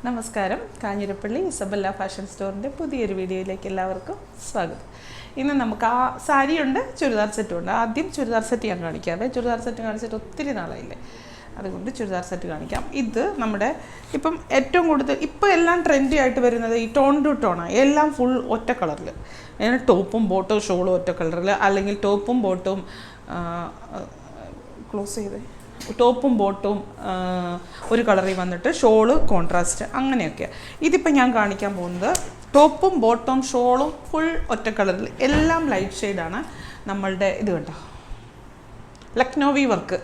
നമസ്കാരം. Kanjirappally Isabella fashion സ്റ്റോറിൻ്റെ പുതിയൊരു വീഡിയോയിലേക്ക് എല്ലാവർക്കും സ്വാഗതം. ഇന്ന് നമുക്ക് ആ സാരിയുണ്ട്, ചുരിദാർ സെറ്റും ഉണ്ട്. ആദ്യം ചുരിദാർ സെറ്റ് ഞാൻ കാണിക്കാം. ചുരിദാർ സെറ്റ് കാണിച്ചിട്ട് ഒത്തിരി നാളായില്ലേ, അതുകൊണ്ട് ചുരിദാർ സെറ്റ് കാണിക്കാം. ഇത് നമ്മുടെ ഇപ്പം ഏറ്റവും കൂടുതൽ ഇപ്പോൾ എല്ലാം ട്രെൻഡി ആയിട്ട് വരുന്നത് ഈ ടോൺ ടു ടോണാണ്. എല്ലാം ഫുൾ ഒറ്റ കളറിൽ, അങ്ങനെ ടോപ്പും ബോട്ടും ഷോളും ഒറ്റ കളറിൽ, അല്ലെങ്കിൽ ടോപ്പും ബോട്ടും ക്ലോസ് ചെയ്തേ ടോപ്പും ബോട്ടും ഒരു കളറിൽ വന്നിട്ട് ഷോള് കോൺട്രാസ്റ്റ്, അങ്ങനെയൊക്കെ. ഇതിപ്പോൾ ഞാൻ കാണിക്കാൻ പോകുന്നത് ടോപ്പും ബോട്ടും ഷോളും ഫുൾ ഒറ്റ കളറിൽ, എല്ലാം ലൈറ്റ് ഷെയ്ഡാണ്. നമ്മളുടെ ഇത് കണ്ടോ, ലക്നോവി വർക്ക്.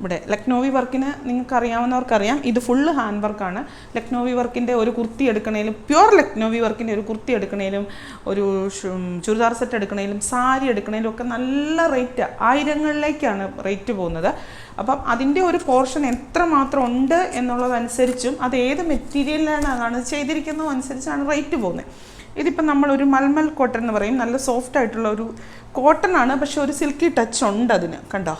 ഇവിടെ ലക്നോവി വർക്കിന് നിങ്ങൾക്ക് അറിയാവുന്നവർക്കറിയാം, ഇത് ഫുള്ള് ഹാൻഡ് വർക്കാണ്. ലക്നോവി വർക്കിൻ്റെ ഒരു കുർത്തി എടുക്കണേലും, പ്യുവർ ലക്നോവി വർക്കിൻ്റെ ഒരു കുർത്തി എടുക്കണേലും, ഒരു ചുരിദാർ സെറ്റ് എടുക്കണേലും, സാരി എടുക്കണേലും ഒക്കെ നല്ല റേറ്റ്, ആയിരങ്ങളിലേക്കാണ് റേറ്റ് പോകുന്നത്. അപ്പം അതിൻ്റെ ഒരു പോർഷൻ എത്രമാത്രം ഉണ്ട് എന്നുള്ളതനുസരിച്ചും അത് ഏത് മെറ്റീരിയലിലാണ് ചെയ്തിരിക്കുന്നതും അനുസരിച്ചാണ് റേറ്റ് പോകുന്നത്. ഇതിപ്പം നമ്മളൊരു മൽമൽ കോട്ടൺ എന്ന് പറയും, നല്ല സോഫ്റ്റ് ആയിട്ടുള്ള ഒരു കോട്ടൺ ആണ്, പക്ഷെ ഒരു സിൽക്കി ടച്ച് ഉണ്ട് അതിന്. കണ്ടോ,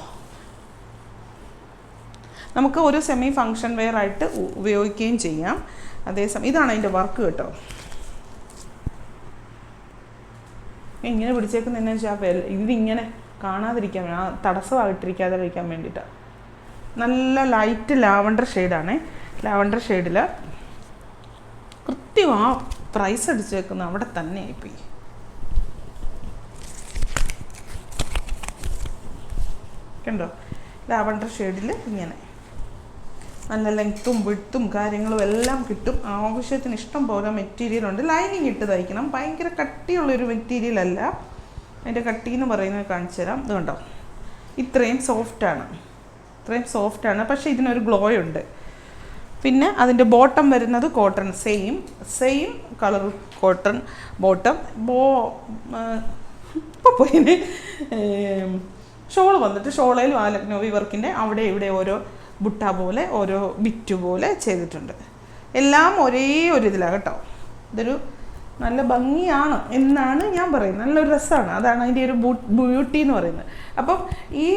നമുക്ക് ഒരു സെമി ഫങ്ഷൻ വെയർ ആയിട്ട് ഉപയോഗിക്കുകയും ചെയ്യാം. അതേസമയം ഇതാണ് അതിൻ്റെ വർക്ക് കേട്ടോ. ഇങ്ങനെ പിടിച്ചേക്കുന്നതെന്നു വെച്ചാൽ ഇതിങ്ങനെ കാണാതിരിക്കാൻ, ആ തടസ്സമായിട്ടിരിക്കാതിരിക്കാൻ വേണ്ടിയിട്ടാണ്. നല്ല ലൈറ്റ് ലാവണ്ടർ ഷെയ്ഡാണ്. ലാവണ്ടർ ഷെയ്ഡിൽ കൃത്യം ആ പ്രൈസ് അടിച്ചേക്കുന്നത് അവിടെ തന്നെ ആയിപ്പോയി. കണ്ടോ, ലാവണ്ടർ ഷെയ്ഡിൽ ഇങ്ങനെ നല്ല ലെങ്ത്തും വിഡ്ത്തും കാര്യങ്ങളും എല്ലാം കിട്ടും. ആവശ്യത്തിന് ഇഷ്ടം പോലെ മെറ്റീരിയലുണ്ട്. ലൈനിങ് ഇട്ട് തയ്ക്കണം. ഭയങ്കര കട്ടിയുള്ളൊരു മെറ്റീരിയലല്ല. അതിൻ്റെ കട്ടി എന്ന് പറയുന്നത് കാണിച്ചു തരാം. ഇത് കണ്ടോ, ഇത്രയും സോഫ്റ്റാണ്, പക്ഷേ ഇതിനൊരു ഗ്ലോ ഉണ്ട്. പിന്നെ അതിൻ്റെ ബോട്ടം വരുന്നത് cotton, same colour cotton bottom. ഇപ്പോൾ പോയിന് ഷോള് വന്നിട്ട്, ഷോളയിലും ആ ലക്നോവി വർക്കിൻ്റെ അവിടെ ഇവിടെ ഓരോ ബുട്ട പോലെ, ഓരോ ബിറ്റ് പോലെ ചെയ്തിട്ടുണ്ട്. എല്ലാം ഒരേ ഒരു ഇതിലാണ് കേട്ടോ. ഇതൊരു നല്ല ഭംഗിയാണ് എന്നാണ് ഞാൻ പറയുന്നത്. നല്ലൊരു രസമാണ്, അതാണ് അതിൻ്റെ ഒരു ബ്യൂട്ടി എന്ന് പറയുന്നത്. അപ്പം ഈ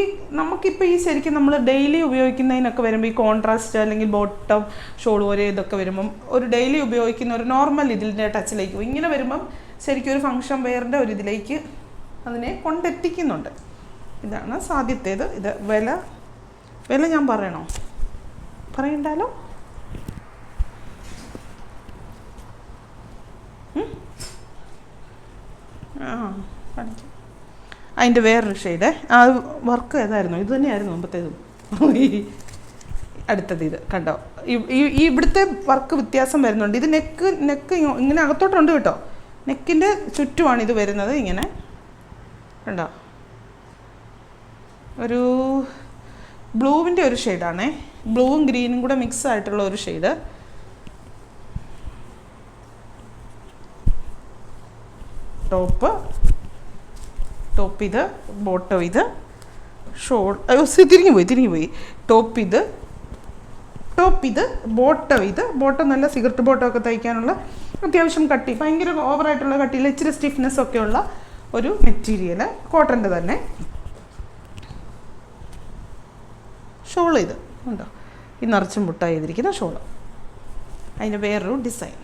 നമുക്കിപ്പോൾ ഈ ശരിക്കും നമ്മൾ ഡെയിലി ഉപയോഗിക്കുന്നതിനൊക്കെ വരുമ്പോൾ ഈ കോൺട്രാസ്റ്റ് അല്ലെങ്കിൽ ബോട്ടം ഷോൾ ഒരേ ഇതൊക്കെ വരുമ്പം ഒരു ഡെയിലി ഉപയോഗിക്കുന്ന ഒരു നോർമൽ ഇതിൻ്റെ ടച്ചിലേക്ക് പോകും. ഇങ്ങനെ വരുമ്പം ശരിക്കും ഒരു ഫങ്ഷൻ വെയറിൻ്റെ ഒരു ഇതിലേക്ക് അതിനെ കൊണ്ടെത്തിക്കുന്നുണ്ട്. ഇതാണ് സാധ്യത്തേത്. ഇത് വില ഞാൻ പറയണ്ടല്ലോ. അതിൻ്റെ വേറൊരു ഷെയ്ഡ്, ആ വർക്ക് ഏതായിരുന്നു? ഇത് തന്നെയായിരുന്നു മുമ്പത്തേതും. അടുത്തത് ഇത് കണ്ടോ, ഇവിടുത്തെ വർക്ക് വ്യത്യാസം വരുന്നുണ്ട്. ഇത് നെക്ക് ഇങ്ങനെ അകത്തോട്ടുണ്ട് കേട്ടോ. നെക്കിൻ്റെ ചുറ്റുമാണ് ഇത് വരുന്നത്. ഇങ്ങനെ കണ്ടോ, ഒരു ബ്ലൂവിൻ്റെ ഒരു ഷെയ്ഡാണേ. ബ്ലൂവും ഗ്രീനും കൂടെ മിക്സ് ആയിട്ടുള്ള ഒരു ഷെയ്ഡ്. ടോപ്പ് ഇത്, ബോട്ടം ഇത്, ഷോൾ തിരിഞ്ഞു പോയി. ടോപ്പ് ഇത്, ബോട്ടം നല്ല സിഗരറ്റ് ബോട്ടം ഒക്കെ തയ്ക്കാനുള്ള അത്യാവശ്യം കട്ടി, ഭയങ്കര ഓവറായിട്ടുള്ള കട്ടിയിൽ ഇച്ചിരി സ്റ്റിഫ്നെസ് ഒക്കെ ഉള്ള ഒരു മെറ്റീരിയൽ, കോട്ടൻ്റെ തന്നെ. ഷോൾ ഇത് ഉണ്ടോ, ഈ നിറച്ചും മുട്ടായി ചെയ്തിരിക്കുന്ന ഷോള്. അതിൻ്റെ വേറൊരു ഡിസൈൻ.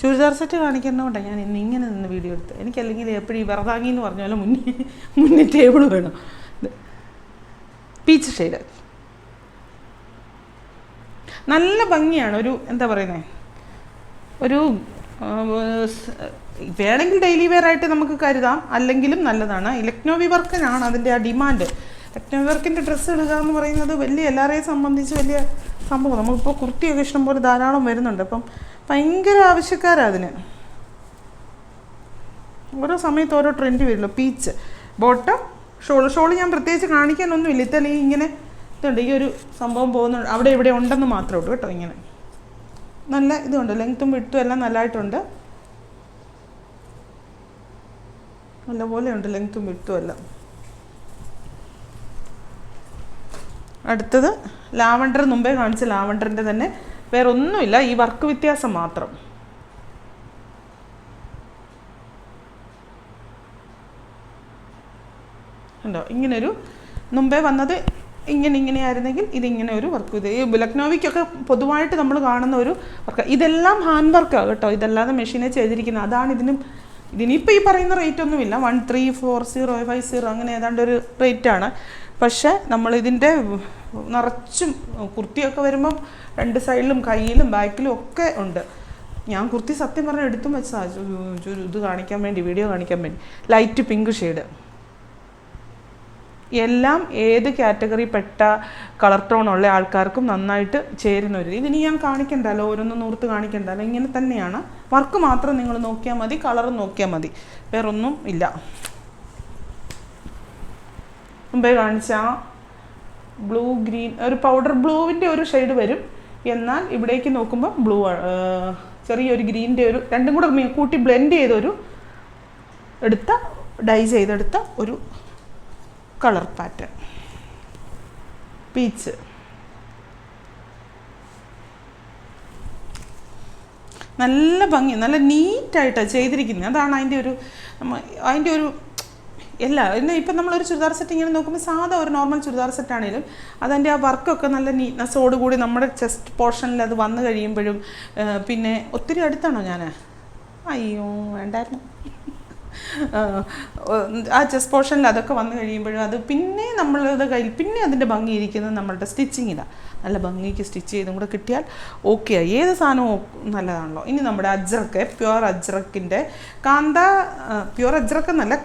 ചുരിദാർ സെറ്റ് കാണിക്കുന്നതുകൊണ്ടാണ് ഞാൻ ഇന്ന് ഇങ്ങനെ നിന്ന് വീഡിയോ എടുത്ത്. എനിക്കല്ലെങ്കിൽ എപ്പോഴും ഈ വെറുതാങ്ങി എന്ന് പറഞ്ഞ പോലെ മുന്നേ ടേബിൾ വേണം. പീച്ച് ഷെയ്ഡ് നല്ല ഭംഗിയാണ്. ഒരു എന്താ പറയുന്നത്, ഒരു വേണമെങ്കിൽ ഡെയിലി വെയർ ആയിട്ട് നമുക്ക് കരുതാം, അല്ലെങ്കിലും നല്ലതാണ്. ലക്നോവി വർക്കിനാണ് അതിൻ്റെ ആ ഡിമാൻഡ്. ലക്നോവി വർക്കിൻ്റെ ഡ്രസ്സ് ഇടുക എന്ന് പറയുന്നത് എല്ലാവരെയും സംബന്ധിച്ച് വലിയ സംഭവം. നമുക്കിപ്പോൾ കുർത്തിയൊക്കെ ഇഷ്ടംപോലെ ധാരാളം വരുന്നുണ്ട്. അപ്പം ഭയങ്കര ആവശ്യക്കാരാണ് അതിന്. ഓരോ സമയത്ത് ഓരോ ട്രെൻഡ് വരുമല്ലോ. പീച്ച് ബോട്ടം ഷോള് ഞാൻ പ്രത്യേകിച്ച് കാണിക്കാനൊന്നുമില്ല. ഇത്തല്ലേ ഇങ്ങനെ ഇതുണ്ട്, ഈ ഒരു സംഭവം പോകുന്നുണ്ട്, അവിടെ ഇവിടെ ഉണ്ടെന്ന് മാത്രമേ ഉള്ളൂ കേട്ടോ. ഇങ്ങനെ നല്ല ഇതുണ്ട്, ലെങ്ത്തും വിഡ്ത്തും എല്ലാം നല്ലതായിട്ടുണ്ട്. നല്ലപോലെ ഉണ്ട് ലെങ്ത്തും വിഡ്ത്തും എല്ലാം. അടുത്തത് ലാവണ്ടർ, മുമ്പേ കാണിച്ച ലാവണ്ടറിൻ്റെ തന്നെ, വേറെ ഒന്നുമില്ല, ഈ വർക്ക് വ്യത്യാസം മാത്രം. ഉണ്ടോ, ഇങ്ങനൊരു മുമ്പേ വന്നത് ഇങ്ങനെയായിരുന്നെങ്കിൽ ഇതിങ്ങനെ ഒരു വർക്ക്. ഇത് ഈ ലക്നോവിക്കൊക്കെ പൊതുവായിട്ട് നമ്മൾ കാണുന്ന ഒരു വർക്ക്. ഇതെല്ലാം ഹാൻഡ് വർക്കാണ് കേട്ടോ, ഇതല്ലാതെ മെഷീനെ ചെയ്തിരിക്കുന്നത്. അതാണ് ഇതിനിപ്പോൾ ഈ പറയുന്ന റേറ്റ് ഒന്നുമില്ല, 134050 അങ്ങനെ ഏതാണ്ട് ഒരു റേറ്റാണ്. പക്ഷേ നമ്മളിതിൻ്റെ നിറച്ചും കുർത്തിയൊക്കെ വരുമ്പം 2 സൈഡിലും കയ്യിലും ബാക്കിലും ഒക്കെ ഉണ്ട്. ഞാൻ കുർത്തി സത്യം പറഞ്ഞാൽ എടുത്തും വെച്ചാൽ ഇത് കാണിക്കാൻ വേണ്ടി, വീഡിയോ കാണിക്കാൻ വേണ്ടി. ലൈറ്റ് പിങ്ക് ഷെയ്ഡ്, എല്ലാം ഏത് കാറ്റഗറി പെട്ട കളർ ടോൺ ഉള്ള ആൾക്കാർക്കും നന്നായിട്ട് ചേരുന്ന ഒരു. ഇതിനി ഞാൻ കാണിക്കണ്ടല്ലോ, ഓരോന്നും നൂർത്ത് കാണിക്കണ്ടല്ലോ, ഇങ്ങനെ തന്നെയാണ്. വർക്ക് മാത്രം നിങ്ങൾ നോക്കിയാൽ മതി, കളറും നോക്കിയാൽ മതി, വേറൊന്നും ഇല്ല. മുമ്പേ കാണിച്ച ബ്ലൂ ഗ്രീൻ, ഒരു പൗഡർ ബ്ലൂവിൻ്റെ ഒരു ഷെയ്ഡ് വരും. എന്നാൽ ഇവിടേക്ക് നോക്കുമ്പോൾ ബ്ലൂ, ചെറിയൊരു ഗ്രീനിൻ്റെ ഒരു, രണ്ടും കൂടെ കൂട്ടി ബ്ലെൻഡ് ചെയ്തൊരു ഡൈ ചെയ്തെടുത്ത ഒരു കളർ പാറ്റേൺ. പീച്ച്, നല്ല ഭംഗി, നല്ല നീറ്റായിട്ടാണ് ചെയ്തിരിക്കുന്നത്. അതാണ് അതിൻ്റെ ഒരു എല്ലാം. ഇപ്പം നമ്മളൊരു ചുരിദാർ സെറ്റ് ഇങ്ങനെ നോക്കുമ്പോൾ സാധാ ഒരു നോർമൽ ചുരിദാർ സെറ്റാണെങ്കിലും അതിൻ്റെ ആ വർക്കൊക്കെ നല്ല നീറ്റ്നെസ്സോടുകൂടി നമ്മുടെ ചെസ്റ്റ് പോർഷനിൽ അത് വന്നു കഴിയുമ്പോഴും, പിന്നെ ഒത്തിരി അടുത്താണോ ഞാൻ? അയ്യോ വേണ്ടായിരുന്നു. ആ ചെസ്റ്റ് പോർഷനിൽ അതൊക്കെ വന്നു കഴിയുമ്പോഴും അത് പിന്നെ നമ്മളുടെ കയ്യിൽ പിന്നെ അതിൻ്റെ ഭംഗി ഇരിക്കുന്നത് നമ്മളുടെ സ്റ്റിച്ചിങ്ങിലാണ്. നല്ല ഭംഗിക്ക് സ്റ്റിച്ച് ചെയ്തും കൂടെ കിട്ടിയാൽ ഓക്കെ ആയി. ഏത് സാധനവും നല്ലതാണല്ലോ. ഇനി നമ്മുടെ അജ്രക്ക്, പ്യുവർ അജ്രക്കിൻ്റെ പ്യുവർ അജ്രക്ക് എന്നല്ല,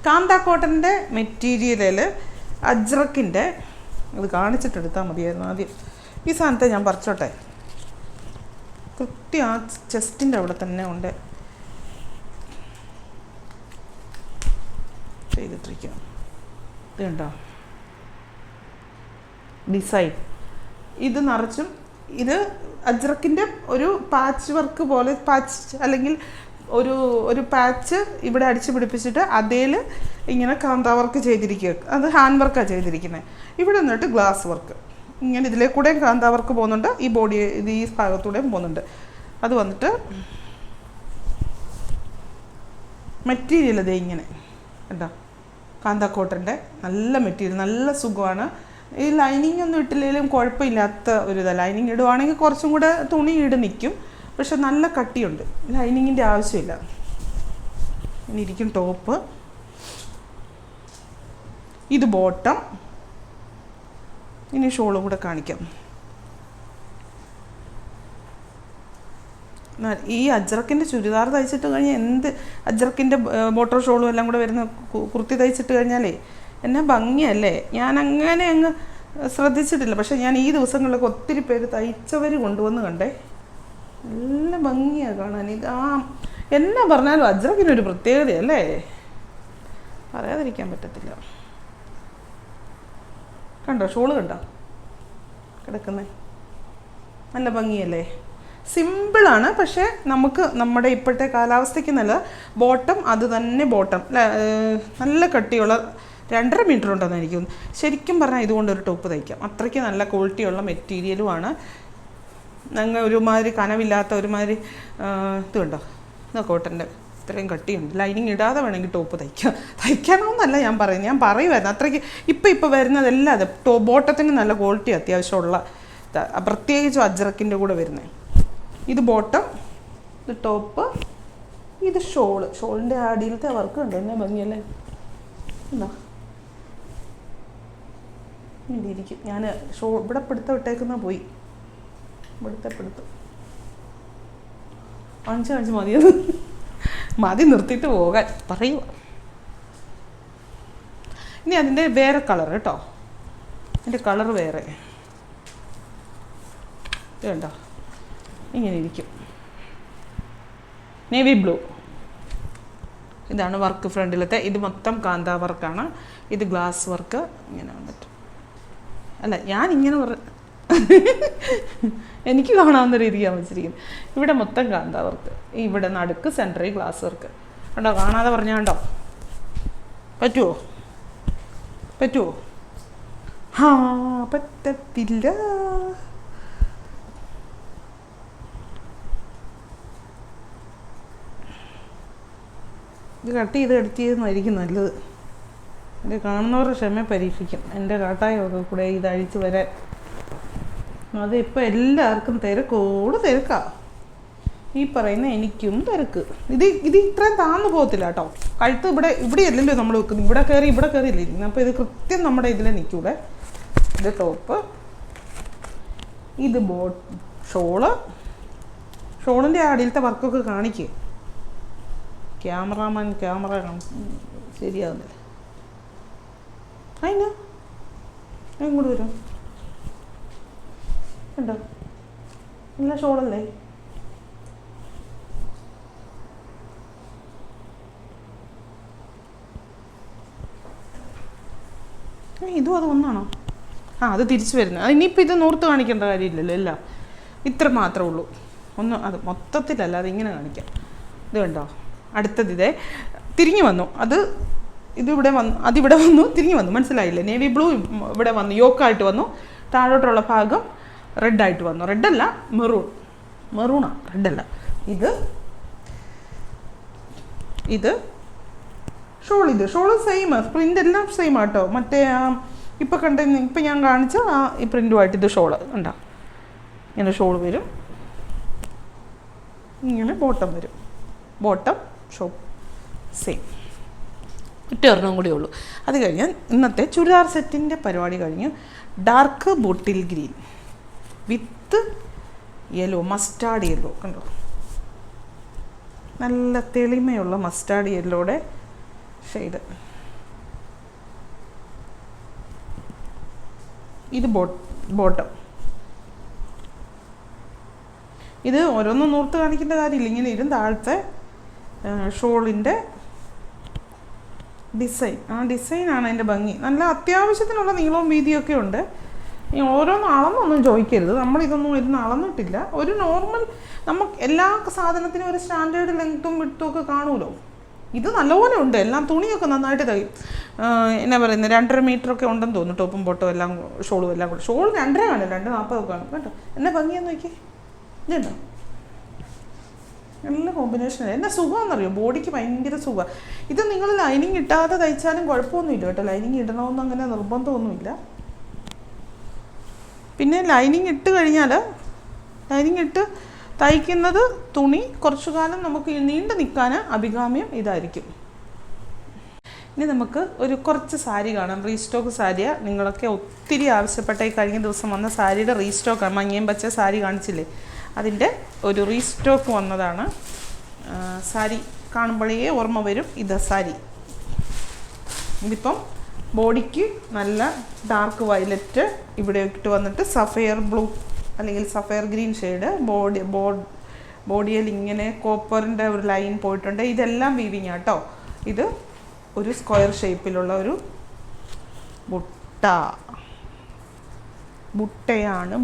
കാന്ത കോട്ടൻ്റെ മെറ്റീരിയലിൽ അജ്രക്കിൻ്റെ ഇത് കാണിച്ചിട്ടെടുത്താൽ മതിയായിരുന്നു ആദ്യം. ഈ സാധനത്തെ ഞാൻ പറിച്ചോട്ടെ. കൃത്യം ആ ചെസ്റ്റിൻ്റെ അവിടെ തന്നെ ഉണ്ട് ചെയ്തിട്ടിരിക്കുക. ഇത് കണ്ടോ ഡിസൈൻ. ഇത് നിറച്ചും ഇത് അജ്രക്കിൻ്റെ ഒരു പാച്ച് വർക്ക് പോലെ, പാച്ച് അല്ലെങ്കിൽ ഒരു പാച്ച് ഇവിടെ അടിച്ച് പിടിപ്പിച്ചിട്ട് അതേൽ ഇങ്ങനെ കാന്താ വർക്ക് ചെയ്തിരിക്കുക. അത് ഹാൻഡ് വർക്കാണ് ചെയ്തിരിക്കുന്നത്. ഇവിടെ നിന്നിട്ട് ഗ്ലാസ് വർക്ക് ഇങ്ങനെ ഇതിലേ കൂടെയും കാന്താ വർക്ക് പോകുന്നുണ്ട്, ഈ ബോഡി ഈ ഭാഗത്തൂടെയും പോകുന്നുണ്ട്. അത് വന്നിട്ട് മെറ്റീരിയൽ അതേ ഇങ്ങനെ എന്താ കാന്താ കോട്ടൻ്റെ നല്ല മെറ്റീരിയൽ, നല്ല സുഖമാണ്. ഈ ലൈനിങ് ഒന്നും ഇട്ടില്ലെങ്കിലും കുഴപ്പമില്ലാത്ത ഒരിതാണ്. ലൈനിങ് ഇടുവാണെങ്കിൽ കുറച്ചും കൂടെ തുണി നിൽക്കും, പക്ഷെ നല്ല കട്ടിയുണ്ട്. ലൈനിങ്ങിൻ്റെ ആവശ്യമില്ല. ഇനി ഇരിക്കും ടോപ്പ്, ഇത് ബോട്ടം. ഇനി ഷോളും കൂടെ കാണിക്കാം. ഈ അജ്രക്കിൻ്റെ ചുരിദാർ തയ്ച്ചിട്ട് കഴിഞ്ഞാൽ അജ്രക്കിൻ്റെ ബോട്ടർ ഷോളും എല്ലാം കൂടെ വരുന്ന കുർത്തി തയ്ച്ചിട്ട് കഴിഞ്ഞാലേ എന്നാ ഭംഗിയല്ലേ. ഞാൻ അങ്ങനെ അങ്ങ് ശ്രദ്ധിച്ചിട്ടില്ല, പക്ഷെ ഞാൻ ഈ ദിവസങ്ങളിലൊക്കെ ഒത്തിരി പേര് തയ്ച്ചവർ കൊണ്ടുവന്ന് കണ്ടേ. നല്ല ഭംഗിയാണ് കാണാൻ. ഇത് എന്നാ പറഞ്ഞാലും അജ്രക്കിനൊരു പ്രത്യേകതയല്ലേ, പറയാതിരിക്കാൻ പറ്റത്തില്ല. കണ്ടോ ഷോള് കണ്ടോ കിടക്കുന്നേ, നല്ല ഭംഗിയല്ലേ. സിമ്പിളാണ്, പക്ഷേ നമുക്ക് നമ്മുടെ ഇപ്പോഴത്തെ കാലാവസ്ഥയ്ക്ക് നല്ല ബോട്ടം, അത് തന്നെ ബോട്ടം നല്ല കട്ടിയുള്ള 2.5 മീറ്റർ ഉണ്ടെന്ന് എനിക്ക് തോന്നുന്നു. ശരിക്കും പറഞ്ഞാൽ ഇതുകൊണ്ടൊരു ടോപ്പ് തയ്ക്കാം. അത്രയ്ക്ക് നല്ല ക്വാളിറ്റിയുള്ള മെറ്റീരിയലുമാണ്. അങ്ങ് ഒരുമാതിരി കനവില്ലാത്ത ഒരുമാതിരി ഇത് കണ്ടോ, ഇതാ കോട്ടൻ്റെ ഇത്രയും കട്ടിയുണ്ട്. ലൈനിങ് ഇടാതെ വേണമെങ്കിൽ ടോപ്പ് തയ്ക്കണമെന്നല്ല ഞാൻ പറയുമായിരുന്നു. അത്രയ്ക്ക് ഇപ്പം വരുന്നതെല്ലാം അത് ബോട്ടത്തിന് നല്ല ക്വാളിറ്റി അത്യാവശ്യമുള്ള, പ്രത്യേകിച്ചും അജ്രക്കിൻ്റെ കൂടെ വരുന്നത്. ഇത് ബോട്ടം, ഇത് ടോപ്പ്, ഇത് ഷോളിൻ്റെ അടിയിലത്തെ വർക്ക് കണ്ടോ എന്നെ ഭംഗിയല്ലേ. എന്താ ഇരിക്കും. ഞാൻ ഇവിടെ പിടുത്തം ഇട്ടേക്കുന്ന പോയി, പിടുത്തം കാണിച്ച് മതി നിർത്തിയിട്ട് പോകാൻ പറയുക. ഇനി അതിൻ്റെ വേറെ കളർ കേട്ടോ, അതിൻ്റെ കളർ വേറെ കണ്ടോ ഇങ്ങനെ ഇരിക്കും. നേവി ബ്ലൂ, ഇതാണ് വർക്ക് ഫ്രണ്ടിലത്തെ. ഇത് മൊത്തം കാന്താ വർക്കാണ്. ഇത് ഗ്ലാസ് വർക്ക് ഇങ്ങനെ വന്നിട്ട്, അല്ല ഞാൻ ഇങ്ങനെ എനിക്ക് കാണാവുന്ന രീതിയാണ് വെച്ചിരിക്കുന്നത്. ഇവിടെ മൊത്തം കാന്താ വർക്ക്, ഇവിടെ നടുക്ക് സെൻറ്ററിൽ ഗ്ലാസ് വർക്ക് കണ്ടോ. കാണാതെ പറഞ്ഞാൽ കണ്ടോ, പറ്റുമോ? പറ്റത്തില്ല. ഇത് കട്ട് ചെയ്ത് എടുത്തിരുന്നായിരിക്കും നല്ലത്. ഇത് കാണുന്നവരുടെ ക്ഷമ പരീക്ഷിക്കും. എൻ്റെ കാട്ടായൊക്കെ കൂടെ ഇത് അഴിച്ച് വരാൻ. അതിപ്പോൾ എല്ലാവർക്കും തിരക്കോട് തിരക്കാണ്. ഈ പറയുന്ന എനിക്കും തിരക്ക്. ഇത് ഇത്രയും താന്നു പോകത്തില്ല കേട്ടോ. കഴുത്ത് ഇവിടെ അല്ലല്ലോ നമ്മൾ വെക്കുന്നത്. ഇവിടെ കയറി അല്ലേ ഇരിക്കുന്നത്. അപ്പോൾ ഇത് കൃത്യം നമ്മുടെ ഇതിൽ നിൽക്കൂടെ. ഇത് ടോപ്പ്, ഇത് ഷോളിൻ്റെ അടിയിലത്തെ വർക്കൊക്കെ കാണിക്കുക. ക്യാമറ ശരിയാകുന്നില്ല. അതിനാ ഇങ്ങോട്ട് വരും ഉണ്ടോ? നല്ല ഷോളല്ലേ? ഇതും അത് ഒന്നാണോ? അത് തിരിച്ചു വരുന്നത്. ഇനിയിപ്പോൾ ഇത് നൂർത്ത് കാണിക്കേണ്ട കാര്യമില്ലല്ലോ. എല്ലാം ഇത്ര മാത്രമേ ഉള്ളൂ. ഒന്ന് അത് മൊത്തത്തിലല്ല, അതിങ്ങനെ കാണിക്കാം. ഇത് കണ്ടോ? അടുത്തത് ഇതേ തിരിഞ്ഞു വന്നു. അതിവിടെ വന്നു തിരിഞ്ഞു വന്നു. മനസ്സിലായില്ലേ? നേവി ബ്ലൂ ഇവിടെ വന്നു, യോക്കായിട്ട് വന്നു. താഴോട്ടുള്ള ഭാഗം റെഡായിട്ട് വന്നു. റെഡല്ല, മെറൂണാ, റെഡല്ല. ഇത് ഷോള് സെയിം, പ്രിൻ്റ് എല്ലാം സെയിം ആട്ടോ. മറ്റേ ഇപ്പം ഞാൻ കാണിച്ച ഈ പ്രിൻ്റുമായിട്ട് ഇത് ഷോള് ഉണ്ടോ? ഇങ്ങനെ ഷോള് വരും, ഇങ്ങനെ ബോട്ടം വരും. Bottom show same. ഒറ്റൊരെണ്ണം കൂടി ഉള്ളൂ. അത് കഴിഞ്ഞ് ഇന്നത്തെ ചുരിദാർ സെറ്റിൻ്റെ പരിപാടി കഴിഞ്ഞ് ഡാർക്ക് ബോട്ടിൽ ഗ്രീൻ വിത്ത് യെല്ലോ, മസ്റ്റാർഡ് യെല്ലോ കണ്ടോ? നല്ല തെളിമയുള്ള മസ്റ്റാർഡ് യെല്ലോയുടെ ഷെയ്ഡ്. ഇത് ബോട്ടം. ഇത് ഓരോന്നും നൂർത്ത് കാണിക്കേണ്ട കാര്യമില്ല. ഇങ്ങനെ ഇരുന്ന് താഴത്തെ ഷോളിൻ്റെ ഡിസൈനാണ് അതിൻ്റെ ഭംഗി. നല്ല അത്യാവശ്യത്തിനുള്ള നീളവും വീതിയൊക്കെ ഉണ്ട്. ഓരോന്നും അളന്നൊന്നും ചോദിക്കരുത്. നമ്മളിതൊന്നും ഇരുന്ന് അളന്നിട്ടില്ല. ഒരു നോർമൽ നമുക്ക് എല്ലാ സാധനത്തിനും ഒരു സ്റ്റാൻഡേർഡ് ലെങ്ത്തും വിട്ടും ഒക്കെ കാണുമല്ലോ. ഇത് നല്ലപോലെ ഉണ്ട്. എല്ലാം തുണിയൊക്കെ നന്നായിട്ട് തയ്യും. എന്നാ പറയുന്നത്, 2.5 മീറ്ററൊക്കെ ഉണ്ടെന്ന് തോന്നുന്നു. ടോപ്പും ബോട്ടും എല്ലാം ഷോളും എല്ലാം കൂടെ. ഷോൾ 2.5 കാണും, 2.40 കാണും കേട്ടോ. എന്നാ ഭംഗിയെന്ന് നോക്കി. ഇതുണ്ടോ? നല്ല കോമ്പിനേഷൻ. എന്നാ സുഖമാണെന്നറിയോ? ബോഡിക്ക് ഭയങ്കര സുഖമാണ്. ഇത് നിങ്ങൾ ലൈനിങ് ഇട്ടാതെ തയ്ച്ചാലും കുഴപ്പമൊന്നുമില്ല കേട്ടോ. ലൈനിങ് ഇടണമെന്ന് അങ്ങനെ നിർബന്ധമൊന്നുമില്ല. പിന്നെ ലൈനിങ് ഇട്ട് കഴിഞ്ഞാൽ ലൈനിങ് ഇട്ട് തയ്ക്കുന്നത് തുണി കുറച്ചു കാലം നമുക്ക് നീണ്ടു നിൽക്കാൻ അഭികാമ്യം ഇതായിരിക്കും. ഇനി നമുക്ക് കുറച്ച് സാരി കാണാം. റീസ്റ്റോക്ക് സാരിയാണ്. നിങ്ങളൊക്കെ ഒത്തിരി ആവശ്യപ്പെട്ട ഈ കഴിഞ്ഞ ദിവസം വന്ന സാരിയുടെ റീസ്റ്റോക്കാണ്. മഞ്ഞയും പച്ച സാരി കാണിച്ചില്ലേ, അതിൻ്റെ ഒരു റീസ്റ്റോക്ക് വന്നതാണ്. സാരി കാണുമ്പോഴേ ഓർമ്മ വരും ഇത് സാരി. ഇതിപ്പം ബോഡിക്ക് നല്ല ഡാർക്ക് വയലറ്റ് ഇവിടെ ഇട്ട് വന്നിട്ട് സഫയർ ബ്ലൂ അല്ലെങ്കിൽ സഫയർ ഗ്രീൻ ഷെയ്ഡ്. ബോഡിയിൽ ഇങ്ങനെ കോപ്പറിൻ്റെ ഒരു ലൈൻ പോയിട്ടുണ്ട്. ഇതെല്ലാം വീവിങ് കേട്ടോ. ഇത് ഒരു സ്ക്വയർ ഷേപ്പിലുള്ള ഒരു ബുട്ടയാണ്.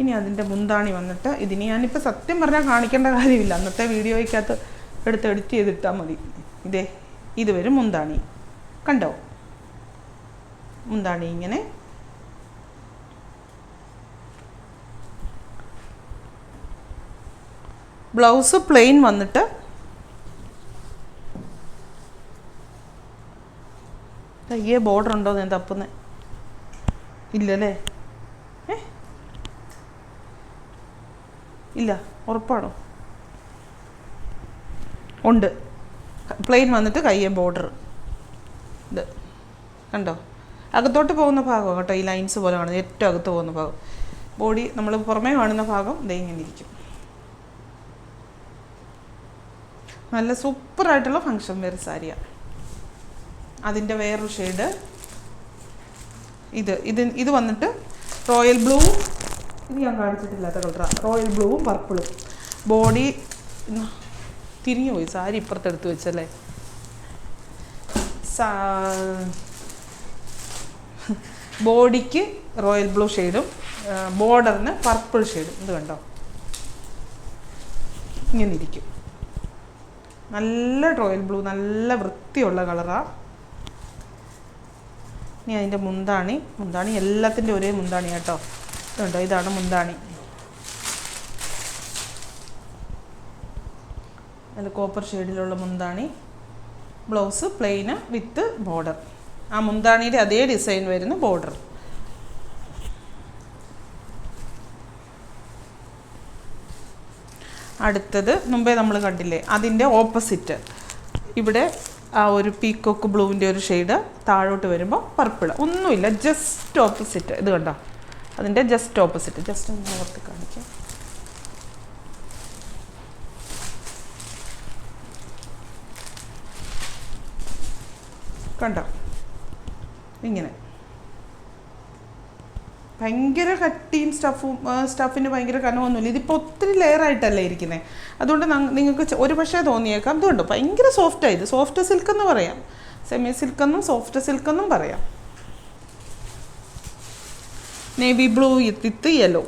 ഇനി അതിൻ്റെ മുന്താണി വന്നിട്ട് ഇതിന് ഞാനിപ്പോൾ സത്യം പറഞ്ഞാൽ കാണിക്കേണ്ട കാര്യമില്ല. അന്നത്തെ വീഡിയോയ്ക്കകത്ത് എഡിറ്റ് ചെയ്തിട്ടാൽ മതി. ഇത് വരും മുന്താണി. കണ്ടോ? മുന്താണി ഇങ്ങനെ. ബ്ലൗസ് പ്ലെയിൻ വന്നിട്ട് കയ്യെ ബോർഡർ ഉണ്ടോ ഞാൻ തപ്പുന്നത് ഇല്ലല്ലേ? ഇല്ല, ഉറപ്പാണോ? ഉണ്ട്. പ്ലെയിൻ വന്നിട്ട് കയ്യെ ബോർഡർ. ഇത് കണ്ടോ? അകത്തോട്ട് പോകുന്ന ഭാഗം കേട്ടോ. ഈ ലൈൻസ് പോലെ കാണുന്നത് ഏറ്റവും അകത്ത് പോകുന്ന ഭാഗം. ബോഡി നമ്മൾ പുറമേ കാണുന്ന ഭാഗം ദേ ഇങ്ങനെ ഇരിക്കും. നല്ല സൂപ്പറായിട്ടുള്ള ഫങ്ഷൻ വെയർ സാരിയാണ്. അതിൻ്റെ വേറൊരു ഷെയ്ഡ് ഇത് വന്നിട്ട് റോയൽ ബ്ലൂ. ഇത് ഞാൻ കാണിച്ചിട്ടില്ലാത്ത കളറാണ്. റോയൽ ബ്ലൂവും പർപ്പിളും. ബോഡി തിരിഞ്ഞു പോയി, സാരി ഇപ്പുറത്തെടുത്ത് വെച്ചല്ലേ. ബോഡിക്ക് റോയൽ ബ്ലൂ ഷെയ്ഡും ബോർഡറിന് പർപ്പിൾ ഷെയ്ഡും. ഇത് കണ്ടോ? ഇങ്ങനെ ഇരിക്കും. നല്ല റോയൽ ബ്ലൂ, നല്ല വൃത്തിയുള്ള കളറാണ്. ഇനി അതിൻ്റെ മുന്താണി എല്ലാത്തിൻ്റെ ഒരേ മുന്താണി കേട്ടോ. ഇതുണ്ടോ? ഇതാണ് മുന്താണി. അത് കോപ്പർ ഷെയ്ഡിലുള്ള മുന്താണി. ബ്ലൗസ് പ്ലെയിന് വിത്ത് ബോർഡർ, ആ മുന്താണിയുടെ അതേ ഡിസൈൻ വരുന്ന ബോർഡർ. അടുത്തത് മുമ്പേ നമ്മൾ കണ്ടില്ലേ, അതിൻ്റെ ഓപ്പോസിറ്റ് ഇവിടെ ആ ഒരു പീക്കോക്ക് ബ്ലൂവിൻ്റെ ഒരു ഷെയ്ഡ്, താഴോട്ട് വരുമ്പോൾ പർപ്പിൾ. ഒന്നുമില്ല, ജസ്റ്റ് ഓപ്പോസിറ്റ്. ഇത് കണ്ടോ, അതിൻ്റെ ജസ്റ്റ് ഓപ്പോസിറ്റ്. ജസ്റ്റ് ഒന്ന് ഓർത്ത് കാണിക്കാം. കണ്ടോ, ഇങ്ങനെ ഭയങ്കര കട്ടിയും സ്റ്റഫിന് ഭയങ്കര കനമൊന്നുമില്ല. ഇതിപ്പോൾ ഒത്തിരി ലെയറായിട്ടല്ലേ ഇരിക്കുന്നത്. അതുകൊണ്ട് നിങ്ങൾക്ക് ഒരു പക്ഷേ തോന്നിയേക്കാം ഇതുകൊണ്ട് ഭയങ്കര സോഫ്റ്റാണ്. ഇത് സോഫ്റ്റ് സിൽക്ക് എന്ന് പറയാം, സെമി സിൽക്കെന്നും സോഫ്റ്റ് സിൽക്കെന്നും പറയാം. നേവി ബ്ലൂ വിത്ത് യെല്ലോ.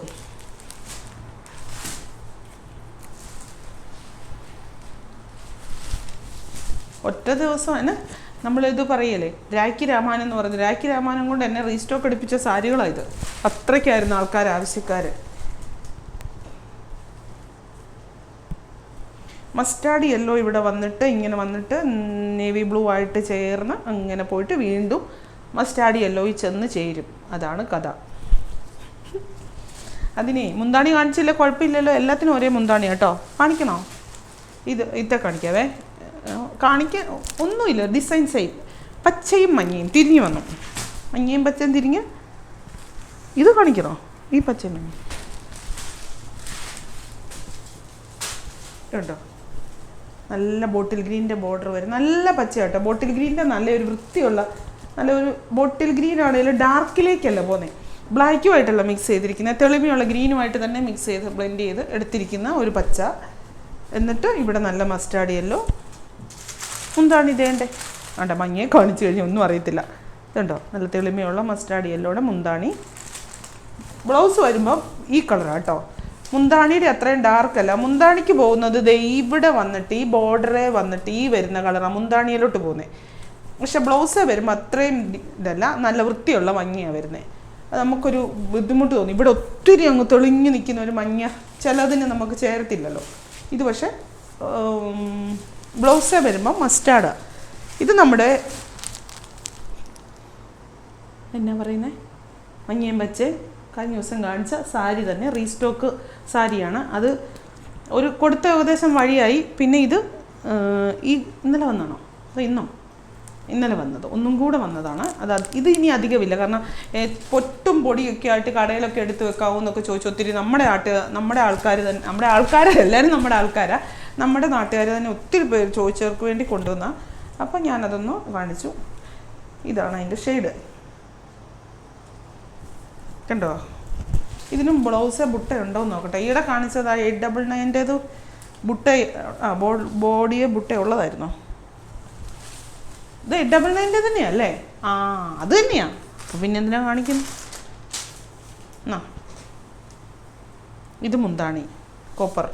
ഒറ്റ ദിവസം തന്നെ നമ്മളിത് പറയല്ലേ, രാഖി രാമായണം എന്ന് പറഞ്ഞത്. രാഖി രാമായണം കൊണ്ട് എന്നെ റീസ്റ്റോക്ക് എടുപ്പിച്ച സാരികളായത്. അത്രയ്ക്കായിരുന്നു ആൾക്കാർ ആവശ്യക്കാർ. മസ്റ്റാർഡ് യെല്ലോ ഇവിടെ വന്നിട്ട് ഇങ്ങനെ വന്നിട്ട് നേവി ബ്ലൂ ആയിട്ട് ചേർന്ന് അങ്ങനെ പോയിട്ട് വീണ്ടും മസ്റ്റാർഡ് യെല്ലോയിൽ ചെന്ന് ചേരും. അതാണ് കഥ. അതിനെ മുന്താണി കാണിച്ചില്ല, കുഴപ്പമില്ലല്ലോ, എല്ലാത്തിനും ഒരേ മുന്താണി കേട്ടോ. കാണിക്കണോ? ഇത്തെ കാണിക്കാവേ. കാണിക്കാൻ ഒന്നുമില്ല, ഡിസൈൻ സെയിം. പച്ചയും മഞ്ഞയും തിരിഞ്ഞു വന്നു, മഞ്ഞയും പച്ചയും തിരിഞ്ഞ്. ഇത് കാണിക്കണോ? ഈ പച്ചയും മഞ്ഞയും കേട്ടോ, നല്ല ബോട്ടിൽ ഗ്രീനിൻ്റെ ബോർഡർ വരും. നല്ല പച്ച കേട്ടോ, ബോട്ടിൽ ഗ്രീനിൻ്റെ നല്ലൊരു വൃത്തിയുള്ള നല്ലൊരു ബോട്ടിൽ ഗ്രീൻ ആണെങ്കിലും ഡാർക്കിലേക്കല്ല പോകുന്നത്, ബ്ലാക്കുമായിട്ടല്ല മിക്സ് ചെയ്തിരിക്കുന്നത്, തെളിമയുള്ള ഗ്രീനുമായിട്ട് തന്നെ മിക്സ് ചെയ്ത് ബ്ലെൻഡ് ചെയ്ത് എടുത്തിരിക്കുന്ന ഒരു പച്ച. എന്നിട്ട് ഇവിടെ നല്ല മസ്റ്റാർഡ് യെല്ലോ. മുന്താണി ഇതേണ്ടേ വേണ്ട, മഞ്ഞയെ കാണിച്ചു കഴിഞ്ഞാൽ ഒന്നും അറിയത്തില്ല. ഇതുണ്ടോ, നല്ല തെളിമയുള്ള മസ്റ്റാർഡ് യെല്ലോടെ മുന്താണി. ബ്ലൗസ് വരുമ്പം ഈ കളറാണ് കേട്ടോ, മുന്താണിയുടെ അത്രയും ഡാർക്കല്ല. മുന്താണിക്ക് പോകുന്നത് ഇവിടെ വന്നിട്ട് ഈ ബോർഡറെ വന്നിട്ട് ഈ വരുന്ന കളറാണ് മുന്താണിയിലോട്ട് പോകുന്നത്. പക്ഷെ ബ്ലൗസ് വരുമ്പോൾ അത്രയും ഇതല്ല, നല്ല വൃത്തിയുള്ള മഞ്ഞയാണ് വരുന്നത്. അത് നമുക്കൊരു ബുദ്ധിമുട്ട് തോന്നി. ഇവിടെ ഒത്തിരി അങ്ങ് തെളിഞ്ഞു നിൽക്കുന്ന ഒരു മഞ്ഞ ചിലതിന് നമുക്ക് ചേരത്തില്ലല്ലോ. ഇത് പക്ഷേ ബ്ലൗസേ വരുമ്പോൾ മസ്റ്റാർഡ്. ഇത് നമ്മുടെ എന്നാ പറയുന്നത്, മഞ്ഞയും പച്ച കഴിഞ്ഞ ദിവസം കാണിച്ച സാരി തന്നെ, റീസ്റ്റോക്ക് സാരിയാണ്. അത് ഒരു കൊടുത്ത ഏകദേശം വഴിയായി. പിന്നെ ഇത് ഈ ഇന്നലെ വന്നാണോ അതോ ഇന്നലെ വന്നത്, ഒന്നും കൂടെ വന്നതാണ്. ഇത് ഇനി അധികമില്ല, കാരണം പൊട്ടും പൊടിയൊക്കെ ആയിട്ട് കടയിലൊക്കെ എടുത്ത് വെക്കാവൂന്നൊക്കെ ചോദിച്ചു ഒത്തിരി നമ്മുടെ ആൾക്കാർ തന്നെ, നമ്മുടെ ആൾക്കാരെല്ലാവരും നമ്മുടെ ആൾക്കാരാണ്, നമ്മുടെ നാട്ടുകാർ തന്നെ ഒത്തിരി പേര് ചോദിച്ചവർക്ക് വേണ്ടി കൊണ്ടുവന്ന. അപ്പം ഞാനതൊന്ന് കാണിച്ചു. ഇതാണ് അതിൻ്റെ ഷെയ്ഡ്, കണ്ടോ. ഇതിനും ബ്ലൗസ് ബുട്ട ഉണ്ടോയെന്ന് നോക്കട്ടെ. ഈയിടെ കാണിച്ചത് ആ 899 ബുട്ട, ബോഡിയെ ബുട്ട ഉള്ളതായിരുന്നോ? ഇത് 899 തന്നെയല്ലേ? അത് തന്നെയാണ്. അപ്പം പിന്നെ എന്തിനാ കാണിക്കുന്നു? ഇത് മുന്താണി കോപ്പർ.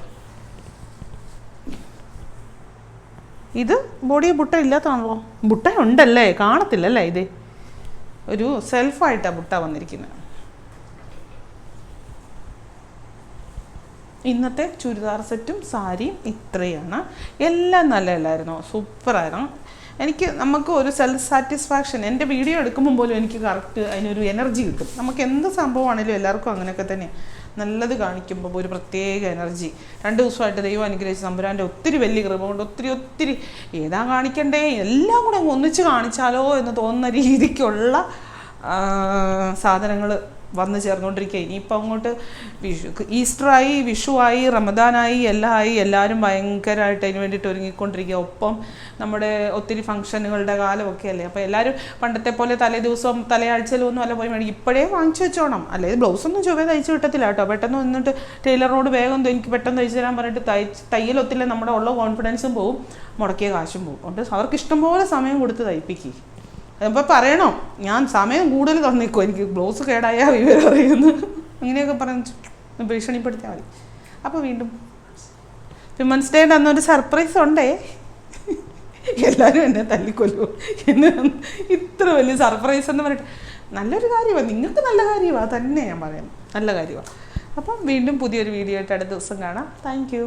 ഇത് ബോഡിയെ ബുട്ട ഇല്ലാത്തതാണല്ലോ. ബുട്ട ഉണ്ടല്ലേ, കാണത്തില്ലല്ലേ. ഇത് ഒരു സെൽഫായിട്ടാണ് ബുട്ട വന്നിരിക്കുന്നത്. ഇന്നത്തെ ചുരിദാർ സെറ്റും സാരിയും ഇത്രയാണ്. എല്ലാം നല്ലതല്ലായിരുന്നോ? സൂപ്പറായിരുന്നു. നമുക്ക് ഒരു സെൽഫ് സാറ്റിസ്ഫാക്ഷൻ, എൻ്റെ വീഡിയോ എടുക്കുമ്പോൾ പോലും എനിക്ക് കറക്റ്റ് അതിനൊരു എനർജി കിട്ടും. നമുക്ക് എന്ത് സംഭവമാണെങ്കിലും എല്ലാവർക്കും അങ്ങനെയൊക്കെ തന്നെ, നല്ലത് കാണിക്കുമ്പോൾ ഒരു പ്രത്യേക എനർജി. 2 ദിവസമായിട്ട് ദൈവം അനുഗ്രഹിച്ച് തമ്പുരാൻ്റെ ഒത്തിരി വലിയ കൃപ കൊണ്ട് ഒത്തിരി ഏതാ കാണിക്കണ്ടേ എല്ലാം കൂടെ അങ്ങ് ഒന്നിച്ച് കാണിച്ചാലോ എന്ന് തോന്നുന്ന രീതിക്കുള്ള സാധനങ്ങൾ വന്നു ചേർന്നുകൊണ്ടിരിക്കുക. ഇനിയിപ്പോൾ അങ്ങോട്ട് ഈസ്റ്ററായി, വിഷുവായി, റമദാനായി, എല്ലാം ആയി. എല്ലാവരും ഭയങ്കരമായിട്ട് അതിന് വേണ്ടിയിട്ട് ഒരുങ്ങിക്കൊണ്ടിരിക്കുക. ഒപ്പം നമ്മുടെ ഒത്തിരി ഫംഗ്ഷനുകളുടെ കാലമൊക്കെ അല്ലേ. അപ്പോൾ എല്ലാവരും പണ്ടത്തെ പോലെ തലേ ദിവസവും തലയാഴ്ചയിലൊന്നും അല്ല പോയി മേടിക്കും. ഇപ്പോഴേ വാങ്ങിച്ചു വെച്ചോണം, അല്ലേ ഇത് ബ്ലൗസൊന്നും ചൊവ്വേ തയ്ച്ച് കിട്ടത്തില്ല കേട്ടോ. പെട്ടെന്ന് വന്നിട്ട് ടൈലറിനോട് വേഗം എനിക്ക് പെട്ടെന്ന് തയ്ച്ചു തരാൻ പറഞ്ഞിട്ട് തയ്യലൊത്തില്ല, നമ്മുടെ ഉള്ള കോൺഫിഡൻസും പോവും, മുടക്കിയ കാശും പോവും. അതുകൊണ്ട് അവർക്ക് ഇഷ്ടംപോലെ സമയം കൊടുത്ത് തയ്പ്പിക്കുക. അപ്പോൾ പറയണോ, ഞാൻ സമയം കൂടുതൽ തന്നേക്കോ, എനിക്ക് ബ്ലൗസ് കേടായ വിവരം അറിയുന്നു, അങ്ങനെയൊക്കെ പറഞ്ഞ് ഭീഷണിപ്പെടുത്തിയാൽ മതി. അപ്പോൾ വീണ്ടും വിമൻസ് ഡേയുടെ അന്നൊരു സർപ്രൈസ് ഉണ്ടേ. എല്ലാവരും എന്നെ തല്ലിക്കൊല്ലു, എന്നെ ഇത്ര വലിയ സർപ്രൈസ് എന്ന് പറഞ്ഞിട്ട്. നല്ലൊരു കാര്യമാണ്, നിങ്ങൾക്ക് നല്ല കാര്യമാണ് തന്നെ ഞാൻ പറയാം, നല്ല കാര്യമാണ്. അപ്പം വീണ്ടും പുതിയൊരു വീഡിയോ ആയിട്ട് അടുത്ത ദിവസം കാണാം. Thank you.